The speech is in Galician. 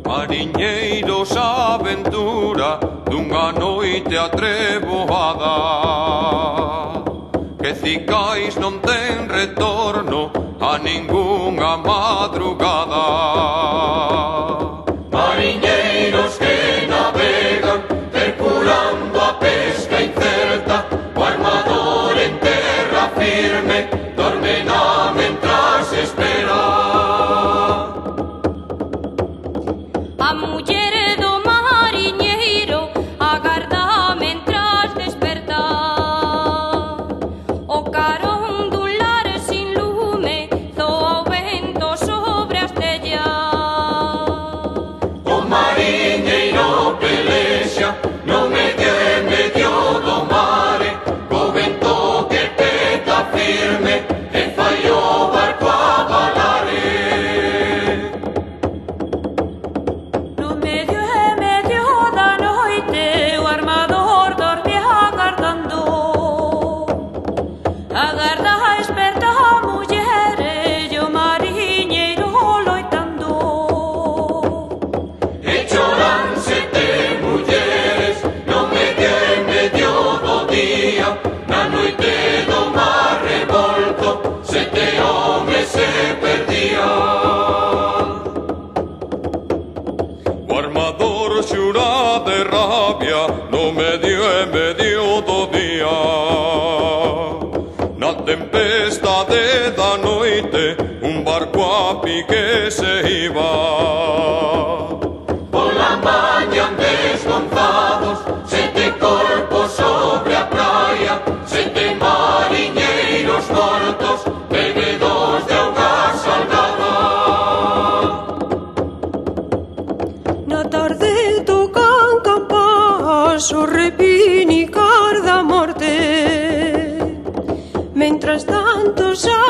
Mariñeiros, a aventura dunha noite atrevoada, que cicais non ten retorno a ningunha madrugada. Mariñeiros que navegan perculando a pesca incerta, o armador en terra firme dorme na mentras espera. A muller do mariñeiro agarda mentras desperta, o carón dun lar sin lume zoa o vento sobre as tellas. O mariñeiro pelexa no medio e medio do mare, co vento que peta firme e fai o barco abalare. No medio e medio da noite o armador dorme agardando, agarda a esperta a muller e o mariñeiro loitando. E choran sete mulleres no medio e medio do día, na noite do mar revolto sete homes se perdían. O armador xura de rabia no medio e medio do día, na tempestade da noite un barco a pique se iba. Pola mañan desgonzados sete corpos sobre a praia, sete mariñeiros mortos bebedos de auga salgada. Na tarde tocan campás o repinicar da morte. Mentras tanto xa